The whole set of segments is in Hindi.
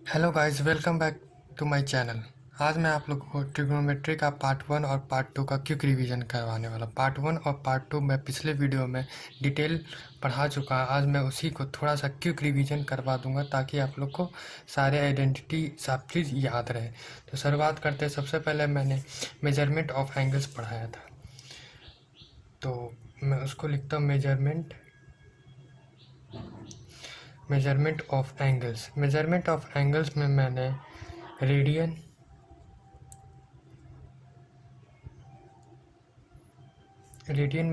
Hello guys, welcome back to my channel. आज मैं आप लोगों को ट्रिग्नोमेट्री का पार्ट 1 और पार्ट 2 का क्विक रिवीजन करवाने वाला। पार्ट 1 और पार्ट 2 मैं पिछले वीडियो में डिटेल पढ़ा चुका। आज मैं उसी को थोड़ा सा क्विक रिवीजन करवा दूंगा ताकि आप लोग को सारे आइडेंटिटी सब चीज़ याद रहे। तो शुरुआत करते हैं। सबसे पहले मैंने मेजरमेंट ऑफ एंगल्स पढ़ाया था, तो मैं उसको लिखता हूँ measurement of angles. Measurement of angles में मैंने रेडियन, रेडियन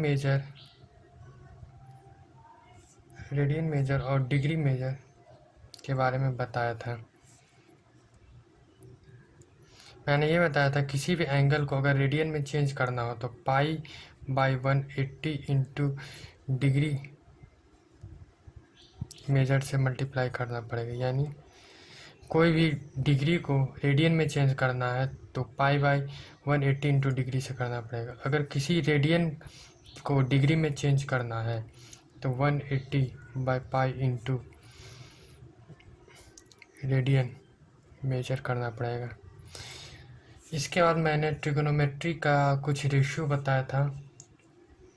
मेजर और डिग्री मेजर के बारे में बताया था। मैंने ये बताया था किसी भी एंगल को अगर रेडियन में चेंज करना हो तो pi by 180 into degree measure से मल्टीप्लाई करना पड़ेगा। यानी कोई भी डिग्री को रेडियन में चेंज करना है तो पाई बाई 180 इंटू डिग्री से करना पड़ेगा। अगर किसी रेडियन को डिग्री में चेंज करना है तो 180 by pi into radian major करना पड़ेगा। इसके बाद मैंने ट्रिगोनोमेट्री का कुछ रेशियो बताया था।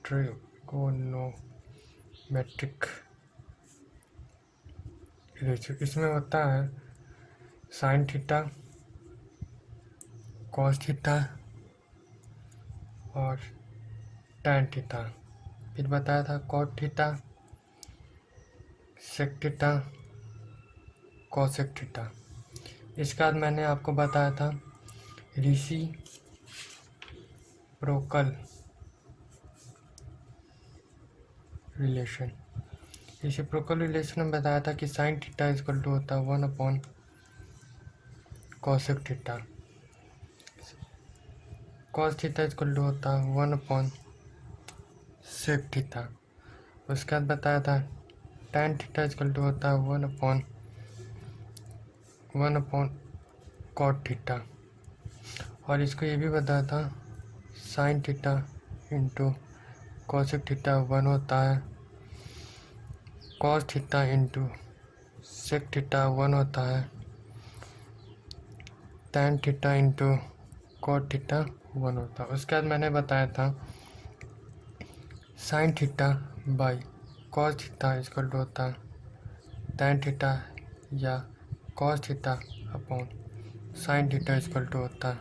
ट्रिगोनोमेट्रिक रेशियो इसमें होता है साइन थीटा, कॉस थीटा और टैन थीटा। फिर बताया था cot theta, sec theta, cosec theta. इसके बाद मैंने आपको बताया था रेसिप्रोकल रिलेशन। रेसिप्रोकल रिलेशन में बताया था कि साइन थीटा इक्वल टू होता है 1 cosec theta, cos theta equal to होता है 1 सेक थीटा। उसके बाद बताया था टैन थीटा इक्वल टू होता है 1 कॉट थीटा। और इसको ये भी बताया था sine theta into cosec theta 1 होता है, cos theta into sec theta 1 होता है, tan theta into cot theta 1 होता है। उसके बाद मैंने बताया था sine theta by cos theta equal to होता है टैन थीटा या cos theta upon sine theta equal to होता है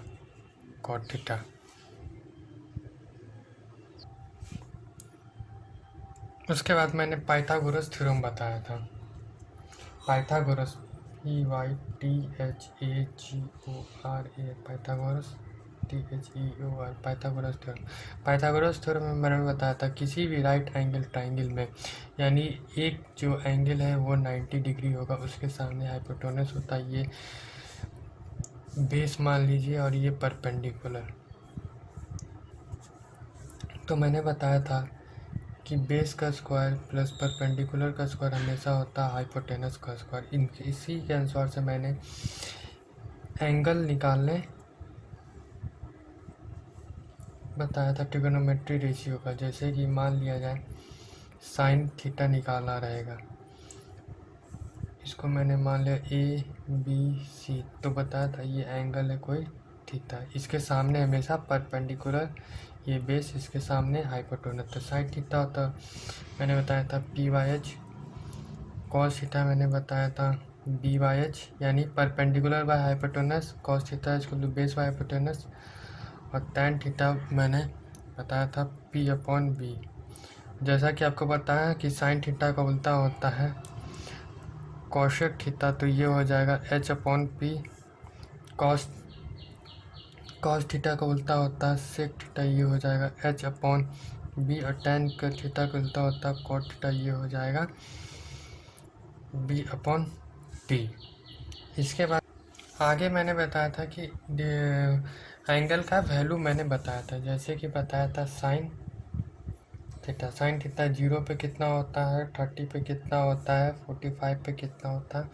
कॉट थीटा। उसके बाद मैंने पाइथागोरस थ्योरम बताया था। Pythagoras PYTHAGORA Pythagoras THEOR Pythagoras theorem. Pythagoras theorem में मैंने बताया था किसी भी राइट एंगल ट्राइंगल में, यानी एक जो एंगल है वो 90 डिग्री होगा, उसके सामने हाइपोटेनस होता है, ये बेस मान लीजिए और ये परपेंडिकुलर। तो मैंने बताया था कि बेस का स्क्वायर प्लस परपेंडिकुलर का स्क्वायर हमेशा होता है हाइपोटेनस का स्क्वायर। इसी के अनुसार से मैंने एंगल निकालने बताया था ट्रिगोनोमेट्री रेशियो का। जैसे कि मान लिया जाए साइन थीटा निकालना रहेगा, इसको मैंने मान लिया ABC, तो बताया था ये एंगल है कोई थीटा, इसके सामने हमेशा परपेंडिकुलर ये बेस, इसके सामने हाइपोटेनस। तो साइन थीटा होता मैंने बताया था PYH, कॉस थीटा मैंने बताया था BYH यानी perpendicular by hypotenuse, cos theta equal to base by hypotenuse, और टैन थीटा मैंने बताया था P/B। जैसा कि आपको बताया कि साइन थीटा का उल्टा होता है कॉसेक थीटा, तो ये हो जाएगा H/P। कॉस थीटा का उल्टा होता है सेक थीटा, ये हो जाएगा H/B। और टैन का थीटा का उल्टा होता है कॉट थीटा, ये हो जाएगा B/T। इसके बाद आगे मैंने बताया था कि एंगल का वैल्यू मैंने बताया था। जैसे कि बताया था साइन थीटा 0 पे कितना होता है, 30 पे कितना होता है, 45 पे कितना होता है,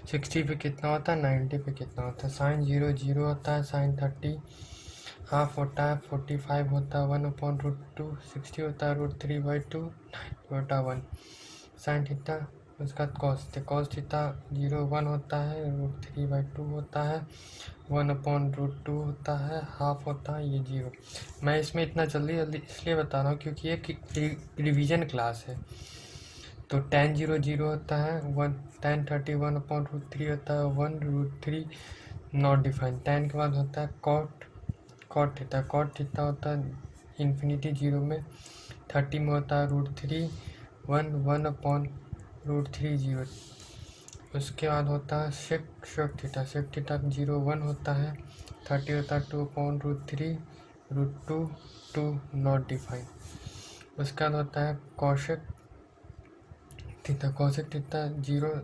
60 पे कितना होता है, 90 पे कितना होता है। साइन 0 0 होता है, साइन 30 हाफ होता है, 45 होता है 1/√2, 60 होता है √3/2, 90 होता है 1। साइन थीटा उसका कॉस थीटा 0 1 होता है, √3/2 होता है, 1/√2 होता है, हाफ होता है, ये 0। मैं इसमें इतना जल्दी जल्दी इसलिए बता रहा हूँ क्योंकि ये रिवीजन क्लास है। तो tan 0 0 होता है, tan 30 1/√3 होता है, 1√3 नॉट डिफाइंड। tan के बाद होता है कॉट थीटा होता है इन्फिनिटी 0 में, 30 में होता है √3 1/√3 0। उसके बाद होता है सेक थीटा 0 1 होता है, 30 होता है 2/√3 √2 2 नॉट डिफाइंड। उसके बाद होता है कॉशेक थीटा 0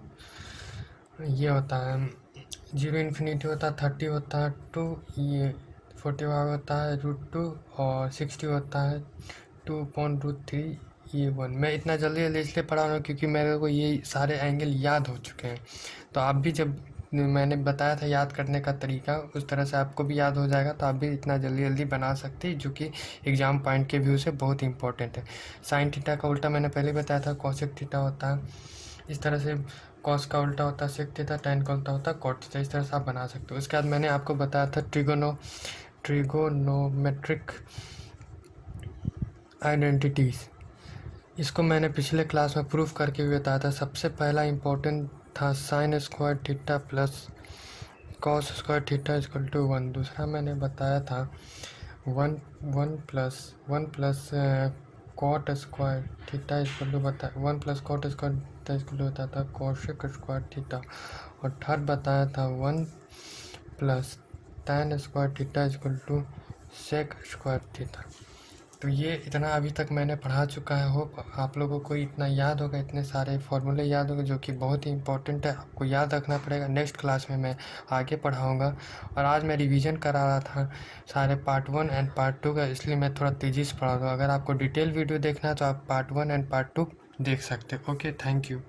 ये होता है 0 इन्फिनिटी होता है, 30 होता है 2, ये 45 होता है √2 और 60 होता है 2/√3 ये 1। मैं इतना जल्दी इसलिए पढ़ा रहा हूँ क्योंकि मेरे को ये सारे एंगल याद हो चुके हैं। तो आप भी जब मैंने बताया था याद करने का तरीका, उस तरह से आपको भी याद हो जाएगा, तो आप भी इतना जल्दी बना सकते हैं, जो कि एग्ज़ाम पॉइंट के व्यू से बहुत इंपॉर्टेंट है। साइन थीटा का उल्टा मैंने पहले बताया था कॉसेक थीटा होता है। इस तरह से कॉस का उल्टा होता है सेक थीटा, टैन का उल्टा होता है कॉट थीटा। इस तरह से आप बना सकते हो। उसके बाद मैंने आपको बताया था ट्रिगोनोमेट्रिक आइडेंटिटीज़। इसको मैंने पिछले क्लास में प्रूफ करके भी बताया था। सबसे पहला इम्पोर्टेंट था sine square theta plus cos square theta equal to 1। दूसरा मैंने बताया था 1 plus cot square theta equal to 1 plus cot square theta equal to होता था कॉशेक स्क्वायर थीटा। और थर्ड बताया था 1 plus tan square theta equal to sec square theta. तो ये इतना अभी तक मैंने पढ़ा चुका है। होप आप लोगों को इतना याद होगा, इतने सारे फॉर्मूले याद होंगे, जो कि बहुत ही इंपॉर्टेंट है, आपको याद रखना पड़ेगा। नेक्स्ट क्लास में मैं आगे पढ़ाऊँगा। और आज मैं रिवीजन करा रहा था सारे पार्ट 1 एंड पार्ट 2 का, इसलिए मैं थोड़ा तेज़ी से पढ़ा रहा हूँ। अगर आपको डिटेल वीडियो देखना है तो आप पार्ट 1 एंड पार्ट 2 देख सकते हो। Okay, thank you.